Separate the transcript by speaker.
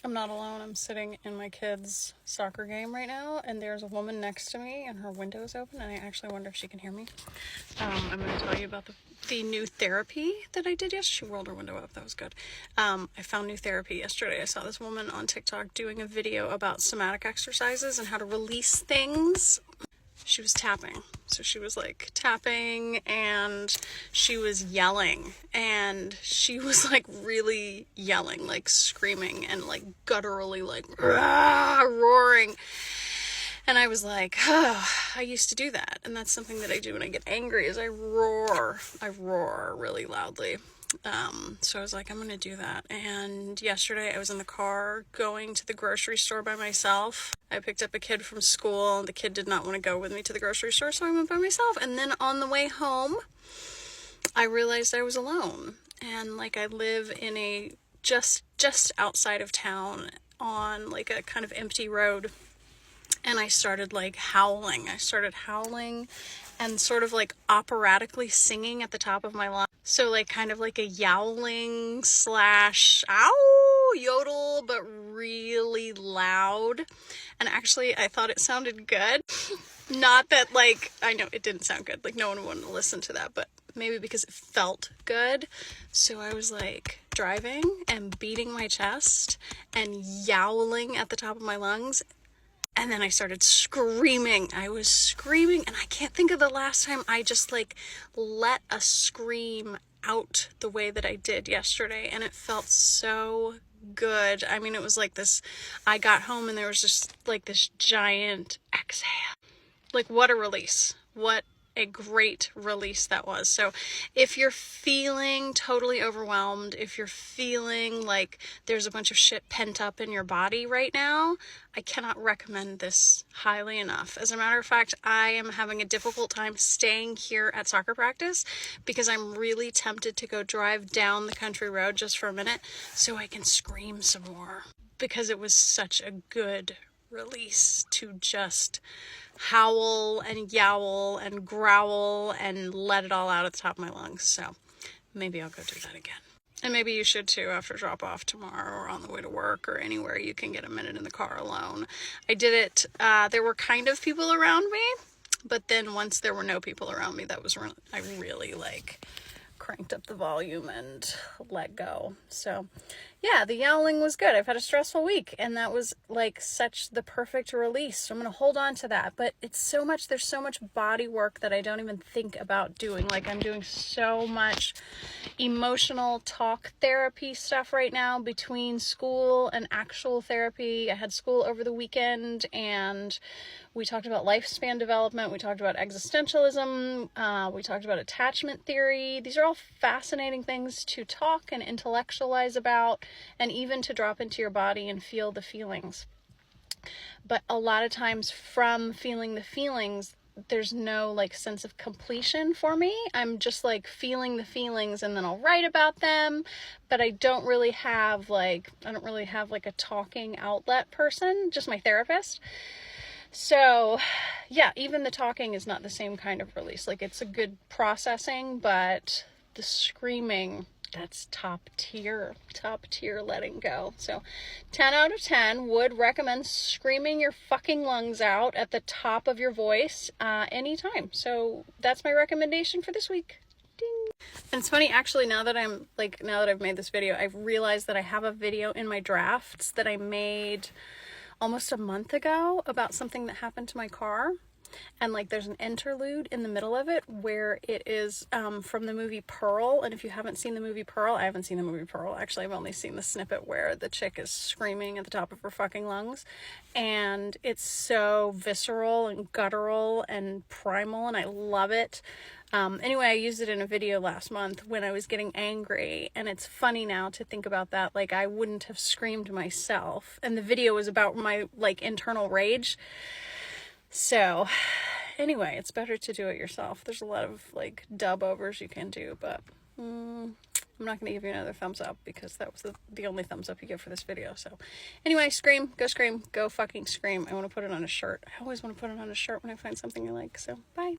Speaker 1: I'm not alone. I'm sitting in my kid's soccer game right now, and there's a woman next to me, and her window is open, and I actually wonder if she can hear me. I'm going to tell you about the new therapy that I did yesterday. She rolled her window up. That was good. I found new therapy yesterday. I saw this woman on TikTok doing a video about somatic exercises and how to release things. She was tapping. So she was like tapping and she was yelling, and she was like really yelling, like screaming and like gutturally, like roaring. And I was like, oh, I used to do that. And that's something that I do when I get angry is I roar really loudly. So I was like, I'm going to do that. And yesterday I was in the car going to the grocery store by myself. I picked up a kid from school, and the kid did not want to go with me to the grocery store, so I went by myself. And then on the way home, I realized I was alone. And like I live in a just outside of town on like a kind of empty road. And I started like howling. I started howling and sort of like operatically singing at the top of my lungs. So like kind of like a yowling slash ow yodel, but really loud. And actually I thought it sounded good. Not that like, I know it didn't sound good. Like no one wanted to listen to that, but maybe because it felt good. So I was like driving and beating my chest and yowling at the top of my lungs. And then I started screaming. I was screaming, and I can't think of the last time I just like let a scream out the way that I did yesterday, and it felt so good. I mean, it was like this, I got home and there was just like this giant exhale. Like what a release. What a great release that was. So if you're feeling totally overwhelmed, if you're feeling like there's a bunch of shit pent up in your body right now, I cannot recommend this highly enough. As a matter of fact, I am having a difficult time staying here at soccer practice because I'm really tempted to go drive down the country road just for a minute so I can scream some more, because it was such a good release to just howl and yowl and growl and let it all out at the top of my lungs. So maybe I'll go do that again. And maybe you should too after drop off tomorrow or on the way to work or anywhere you can get a minute in the car alone. I did it. There were kind of people around me, but then once there were no people around me, that was I really like cranked up the volume and let go. So yeah, the yowling was good. I've had a stressful week, and that was like such the perfect release. So I'm going to hold on to that. But it's so much, there's so much body work that I don't even think about doing. Like I'm doing so much emotional talk therapy stuff right now between school and actual therapy. I had school over the weekend, and we talked about lifespan development. We talked about existentialism. We talked about attachment theory. These are all fascinating things to talk and intellectualize about, and even to drop into your body and feel the feelings. But a lot of times from feeling the feelings, there's no like sense of completion for me. I'm just like feeling the feelings, and then I'll write about them, but I don't really have like a talking outlet person, just my therapist. So yeah, even the talking is not the same kind of release. Like it's a good processing, but the screaming, that's top tier letting go. So 10 out of 10 would recommend screaming your fucking lungs out at the top of your voice anytime. So that's my recommendation for this week. Ding. And it's funny, actually, now that I've made this video, I've realized that I have a video in my drafts that I made almost a month ago about something that happened to my car. And like there's an interlude in the middle of it where it is from the movie Pearl. And if you haven't seen the movie Pearl, I haven't seen the movie Pearl. Actually, I've only seen the snippet where the chick is screaming at the top of her fucking lungs. And it's so visceral and guttural and primal, and I love it. Anyway, I used it in a video last month when I was getting angry, and it's funny now to think about that. Like I wouldn't have screamed myself, and the video was about my like internal rage. So anyway, it's better to do it yourself. There's a lot of like dub overs you can do, but I'm not going to give you another thumbs up because that was the only thumbs up you get for this video. So anyway, scream, go fucking scream. I want to put it on a shirt. I always want to put it on a shirt when I find something I like. So bye.